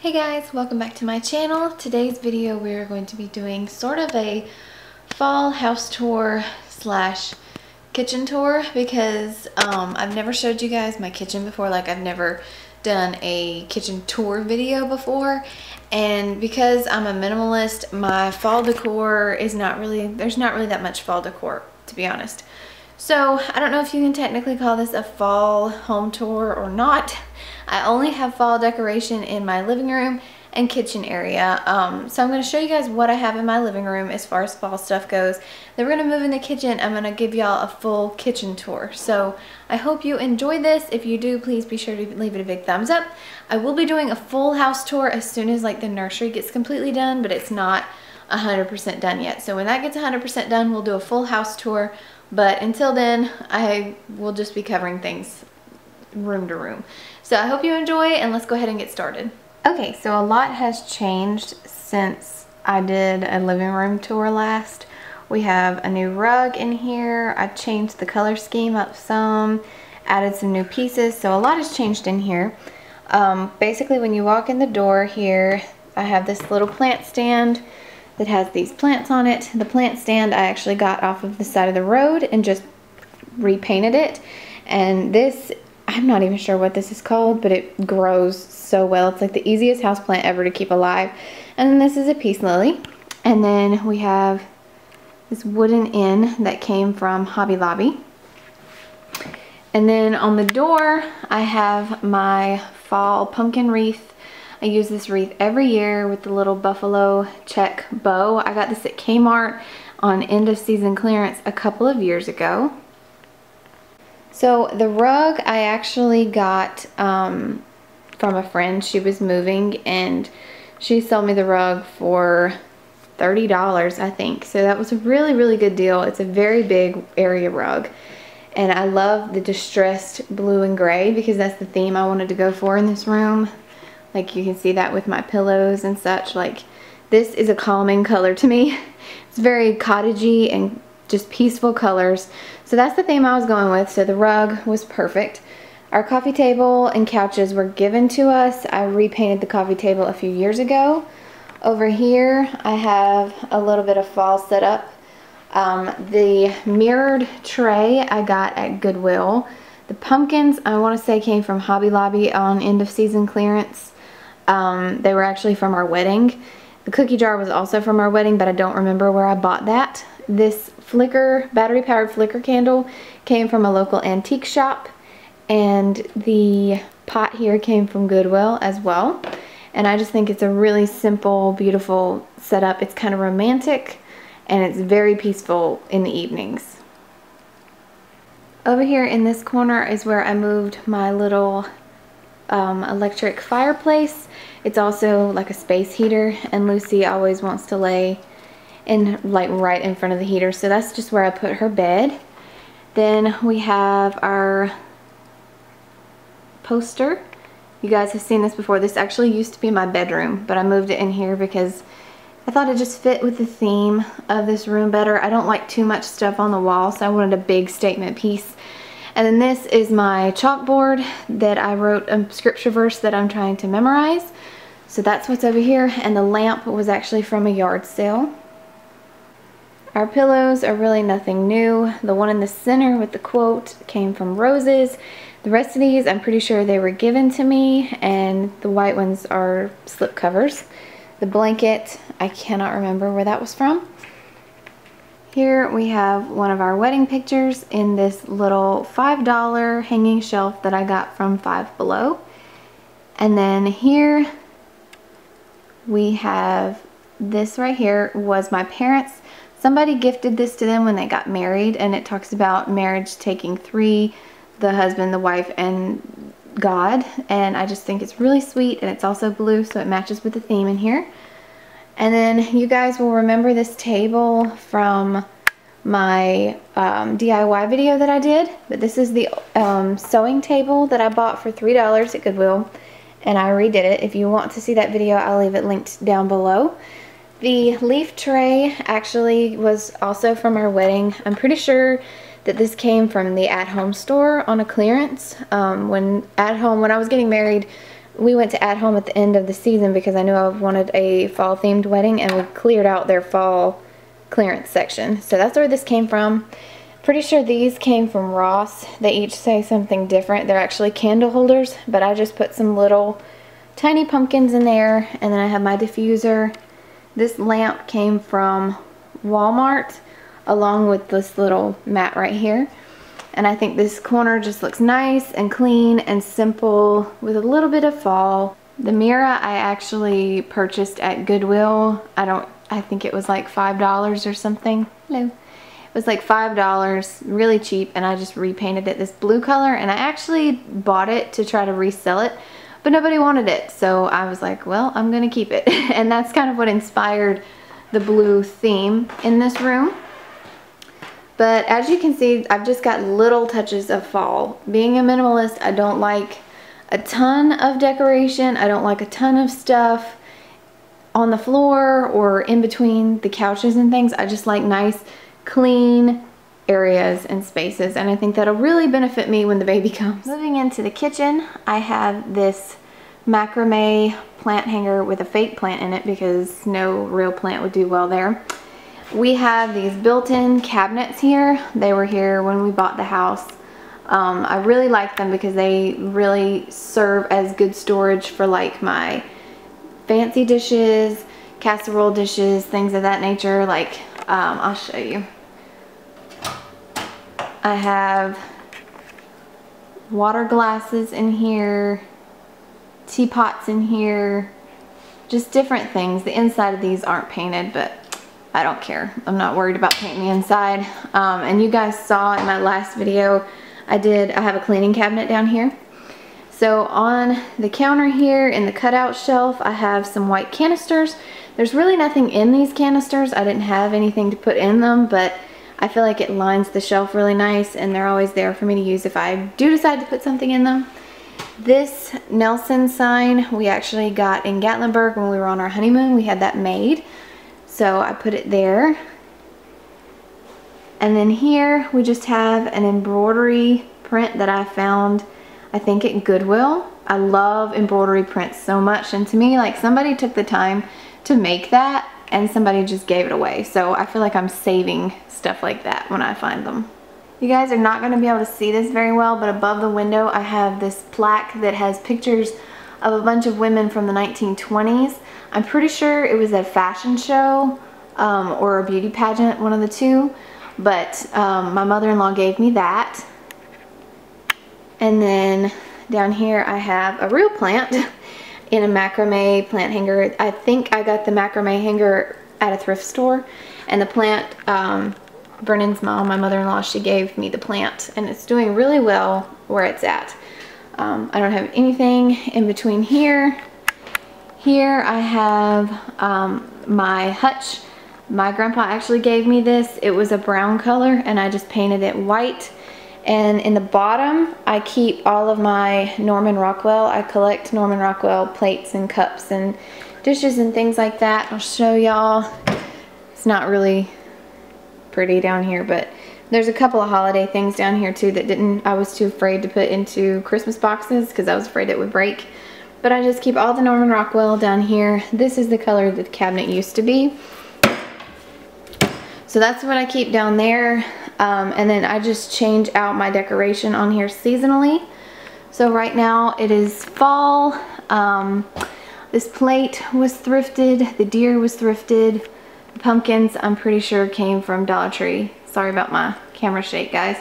Hey guys, welcome back to my channel. Today's video we're going to be doing sort of a fall house tour slash kitchen tour because I've never showed you guys my kitchen before. Like, I've never done a kitchen tour video before, and because I'm a minimalist, my fall decor is not really, there's not really that much fall decor, to be honest. So I don't know if you can technically call this a fall home tour or not. I only have fall decoration in my living room and kitchen area. So I'm going to show you guys what I have in my living room as far as fall stuff goes. Then we're going to move in the kitchen. I'm going to give y'all a full kitchen tour. So I hope you enjoy this. If you do, please be sure to leave it a big thumbs up. I will be doing a full house tour as soon as like the nursery gets completely done, but it's not 100% done yet. So when that gets 100% done, we'll do a full house tour. But until then, I will just be covering things room to room. So I hope you enjoy, and let's go ahead and get started. Okay, so a lot has changed since I did a living room tour last. We have a new rug in here. I've changed the color scheme up some, added some new pieces, so a lot has changed in here. Basically, when you walk in the door here, I have this little plant stand that has these plants on it. The plant stand I actually got off of the side of the road and just repainted it. And this, I'm not even sure what this is called, but it grows so well. It's like the easiest houseplant ever to keep alive. And then this is a peace lily. And then we have this wooden inn that came from Hobby Lobby. And then on the door, I have my fall pumpkin wreath. I use this wreath every year with the little buffalo check bow. I got this at Kmart on end of season clearance a couple of years ago. So the rug I actually got from a friend. She was moving and she sold me the rug for $30, I think. So that was a really, really good deal. It's a very big area rug. And I love the distressed blue and gray because that's the theme I wanted to go for in this room. Like, you can see that with my pillows and such. Like, this is a calming color to me. It's very cottagey and just peaceful colors. So that's the theme I was going with. So the rug was perfect. Our coffee table and couches were given to us. I repainted the coffee table a few years ago. Over here, I have a little bit of fall setup. The mirrored tray I got at Goodwill. The pumpkins, I want to say, came from Hobby Lobby on end of season clearance. They were actually from our wedding. The cookie jar was also from our wedding, but I don't remember where I bought that. This flicker, battery powered flicker candle came from a local antique shop, and the pot here came from Goodwill as well. And I just think it's a really simple, beautiful setup. It's kind of romantic and it's very peaceful in the evenings. Over here in this corner is where I moved my little electric fireplace. It's also like a space heater, and Lucy always wants to lay in, like, right in front of the heater, so that's just where I put her bed. Then we have our poster. You guys have seen this before. This actually used to be my bedroom, but I moved it in here because I thought it just fit with the theme of this room better. I don't like too much stuff on the wall, so I wanted a big statement piece. And then this is my chalkboard that I wrote a scripture verse that I'm trying to memorize. So that's what's over here. And the lamp was actually from a yard sale. Our pillows are really nothing new. The one in the center with the quote came from Roses. The rest of these, I'm pretty sure they were given to me, and the white ones are slip covers. The blanket, I cannot remember where that was from. Here we have one of our wedding pictures in this little $5 hanging shelf that I got from Five Below. And then here we have this right here was my parents. Somebody gifted this to them when they got married, and it talks about marriage taking three, the husband, the wife, and God. And I just think it's really sweet, and it's also blue, so it matches with the theme in here. And then you guys will remember this table from my DIY video that I did, but this is the sewing table that I bought for $3 at Goodwill, and I redid it. If you want to see that video, I'll leave it linked down below. The leaf tray actually was also from our wedding. I'm pretty sure that this came from the At Home store on a clearance. When I was getting married, we went to At Home at the end of the season because I knew I wanted a fall themed wedding, and we cleared out their fall clearance section. So that's where this came from. Pretty sure these came from Ross. They each say something different. They're actually candle holders, but I just put some little tiny pumpkins in there, and then I have my diffuser. This lamp came from Walmart along with this little mat right here. And I think this corner just looks nice and clean and simple with a little bit of fall. The mirror I actually purchased at Goodwill. I think it was like $5 or something. Hello. It was like $5, really cheap, and I just repainted it this blue color, and I actually bought it to try to resell it, but nobody wanted it, so I was like, well, I'm gonna keep it. And that's kind of what inspired the blue theme in this room. But as you can see, I've just got little touches of fall. Being a minimalist, I don't like a ton of decoration. I don't like a ton of stuff on the floor or in between the couches and things. I just like nice, clean areas and spaces, and I think that'll really benefit me when the baby comes. Moving into the kitchen, I have this macrame plant hanger with a fake plant in it because no real plant would do well there. We have these built-in cabinets here. They were here when we bought the house. I really like them because they really serve as good storage for like my fancy dishes, casserole dishes, things of that nature. Like, I'll show you. I have water glasses in here, teapots in here, just different things. The inside of these aren't painted, but I don't care. I'm not worried about painting the inside. And you guys saw in my last video, I have a cleaning cabinet down here. So on the counter here in the cutout shelf, I have some white canisters. There's really nothing in these canisters. I didn't have anything to put in them, but I feel like it lines the shelf really nice, and they're always there for me to use if I do decide to put something in them. This Nelson sign we actually got in Gatlinburg when we were on our honeymoon. We had that made, so I put it there. And then here we just have an embroidery print that I found, I think, at Goodwill. I love embroidery prints so much, and to me, like, somebody took the time to make that and somebody just gave it away. So I feel like I'm saving stuff like that when I find them. You guys are not going to be able to see this very well, but above the window I have this plaque that has pictures of a bunch of women from the 1920s. I'm pretty sure it was a fashion show or a beauty pageant, one of the two. But my mother-in-law gave me that. And then down here I have a real plant in a macrame plant hanger. I think I got the macrame hanger at a thrift store. And the plant, Brennan's mom, my mother-in-law, she gave me the plant. And it's doing really well where it's at. I don't have anything in between here. Here I have my Hutch. My grandpa actually gave me this. It was a brown color and I just painted it white. And in the bottom, I keep all of my Norman Rockwell. I collect Norman Rockwell plates and cups and dishes and things like that. I'll show y'all. It's not really pretty down here, but there's a couple of holiday things down here too that I was too afraid to put into Christmas boxes because I was afraid it would break. But I just keep all the Norman Rockwell down here. This is the color that the cabinet used to be. So that's what I keep down there. And then I just change out my decoration on here seasonally. So right now it is fall. This plate was thrifted. The deer was thrifted. The pumpkins, I'm pretty sure, came from Dollar Tree. Sorry about my camera shake, guys.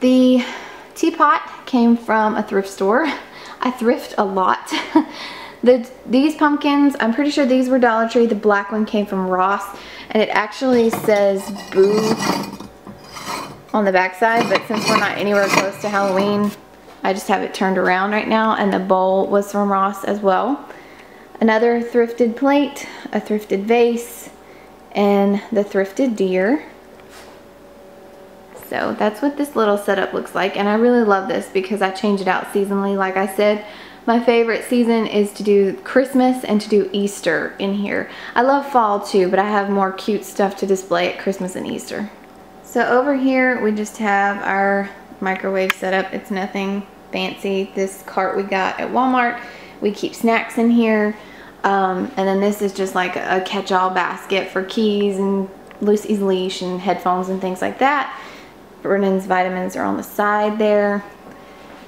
The teapot came from a thrift store. I thrift a lot. These pumpkins, I'm pretty sure these were Dollar Tree. The black one came from Ross, and it actually says Boo on the back side, but since we're not anywhere close to Halloween, I just have it turned around right now, and the bowl was from Ross as well. Another thrifted plate, a thrifted vase, and the thrifted deer. So that's what this little setup looks like, and I really love this because I change it out seasonally. Like I said, my favorite season is to do Christmas and to do Easter in here. I love fall too, but I have more cute stuff to display at Christmas and Easter. So over here we just have our microwave setup. It's nothing fancy. This cart we got at Walmart. We keep snacks in here. And then this is just like a catch-all basket for keys and Lucy's leash and headphones and things like that. Brennan's vitamins are on the side there.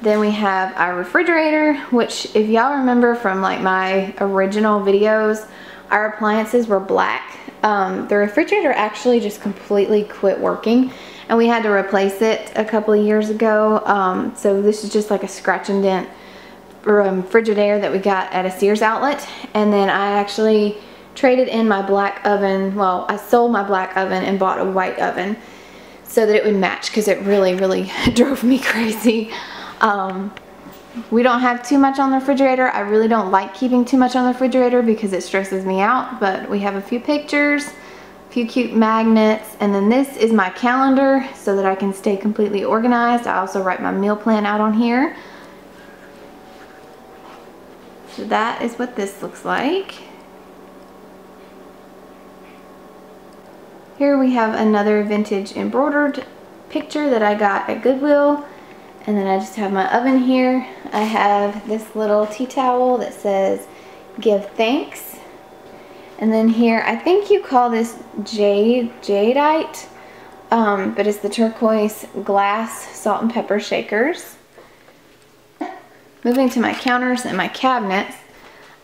Then we have our refrigerator, which if y'all remember from like my original videos, our appliances were black. The refrigerator actually just completely quit working, and we had to replace it a couple of years ago. So this is just like a scratch and dent Frigidaire that we got at a Sears outlet. And then I actually traded in my black oven. Well, I sold my black oven and bought a white oven so that it would match, because it really drove me crazy. We don't have too much on the refrigerator. I really don't like keeping too much on the refrigerator because it stresses me out, but we have a few pictures, a few cute magnets, and then this is my calendar so that I can stay completely organized. I also write my meal plan out on here. So that is what this looks like. Here we have another vintage embroidered picture that I got at Goodwill. And then I just have my oven here. I have this little tea towel that says "Give Thanks." And then here, I think you call this jadeite, but it's the turquoise glass salt and pepper shakers. Moving to my counters and my cabinets,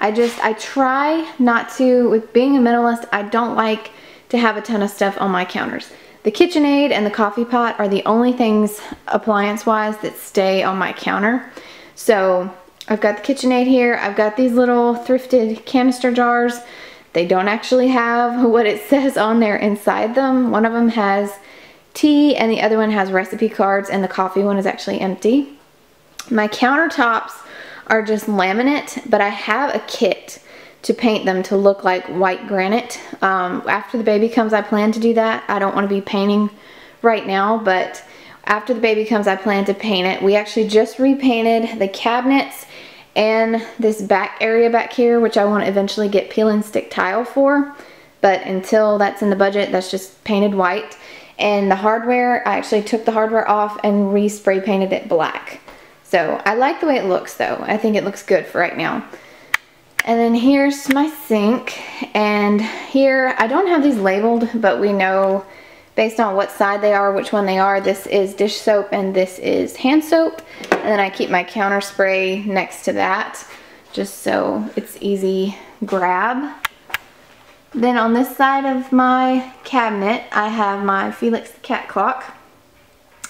I try not to, with being a minimalist, I don't like to have a ton of stuff on my counters. The KitchenAid and the coffee pot are the only things appliance-wise that stay on my counter. So I've got the KitchenAid here. I've got these little thrifted canister jars. They don't actually have what it says on there inside them. One of them has tea and the other one has recipe cards, and the coffee one is actually empty. My countertops are just laminate, but I have a kit to paint them to look like white granite. After the baby comes, I plan to do that. I don't want to be painting right now, but after the baby comes, I plan to paint it. We actually just repainted the cabinets and this back area back here, which I want to eventually get peel and stick tile for. But until that's in the budget, that's just painted white. And the hardware, I actually took the hardware off and re-spray painted it black. So I like the way it looks though. I think it looks good for right now. And then here's my sink, and here, I don't have these labeled, but we know based on what side they are, which one they are. This is dish soap and this is hand soap. And then I keep my counter spray next to that, just so it's easy grab. Then on this side of my cabinet, I have my Felix the cat clock.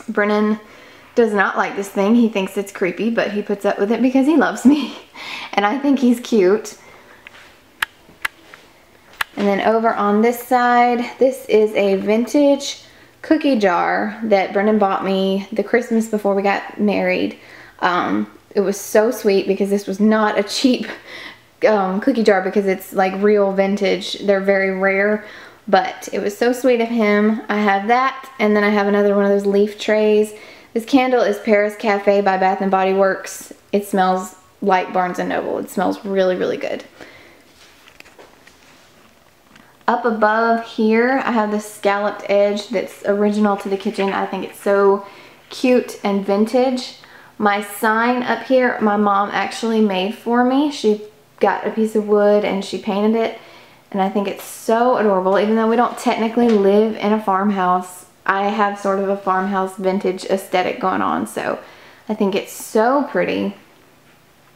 Brennan does not like this thing. He thinks it's creepy, but he puts up with it because he loves me. And I think he's cute. And then over on this side, this is a vintage cookie jar that Brennan bought me the Christmas before we got married. It was so sweet because this was not a cheap cookie jar because it's like real vintage. They're very rare, but it was so sweet of him. I have that, and then I have another one of those leaf trays. This candle is Paris Cafe by Bath & Body Works. It smells like Barnes & Noble. It smells really good. Up above here, I have this scalloped edge that's original to the kitchen. I think it's so cute and vintage. My sign up here, my mom actually made for me. She got a piece of wood and she painted it, and I think it's so adorable. Even though we don't technically live in a farmhouse, I have sort of a farmhouse vintage aesthetic going on, so I think it's so pretty.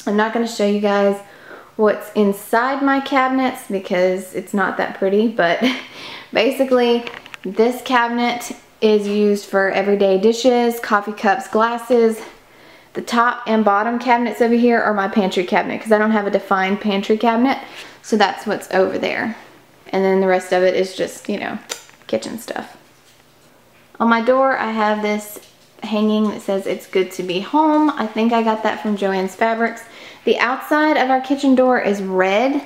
I'm not going to show you guys what's inside my cabinets because it's not that pretty, but basically this cabinet is used for everyday dishes, coffee cups, glasses. the top and bottom cabinets over here are my pantry cabinet because I don't have a defined pantry cabinet. So that's what's over there. And then the rest of it is just, you know, kitchen stuff. On my door, I have this hanging that says it's good to be home. I think I got that from Joann's Fabrics. The outside of our kitchen door is red,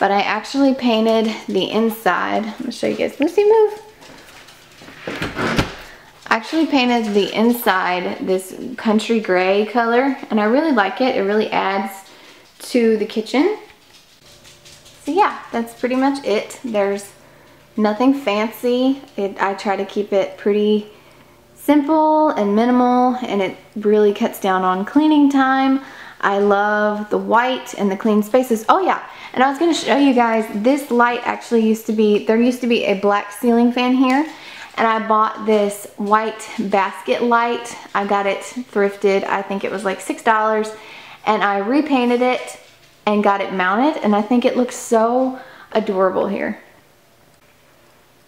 but I actually painted the inside. I'm gonna show you guys. Lucy, move. I actually painted the inside this country gray color, and I really like it. It really adds to the kitchen. So yeah, that's pretty much it. There's nothing fancy. I try to keep it pretty simple and minimal, and it really cuts down on cleaning time. I love the white and the clean spaces. Oh yeah, and I was going to show you guys, this light actually there used to be a black ceiling fan here, and I bought this white basket light. I got it thrifted. I think it was like $6, and I repainted it and got it mounted, and I think it looks so adorable here.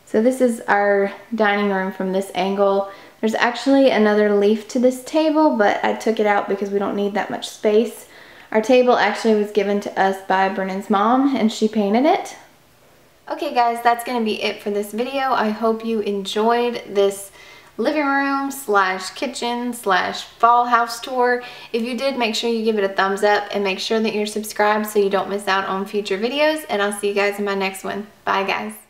So this is our dining room from this angle. There's actually another leaf to this table, but I took it out because we don't need that much space. Our table actually was given to us by Brennan's mom, and she painted it. Okay guys, that's going to be it for this video. I hope you enjoyed this living room slash kitchen slash fall house tour. If you did, make sure you give it a thumbs up and make sure that you're subscribed so you don't miss out on future videos, and I'll see you guys in my next one. Bye guys.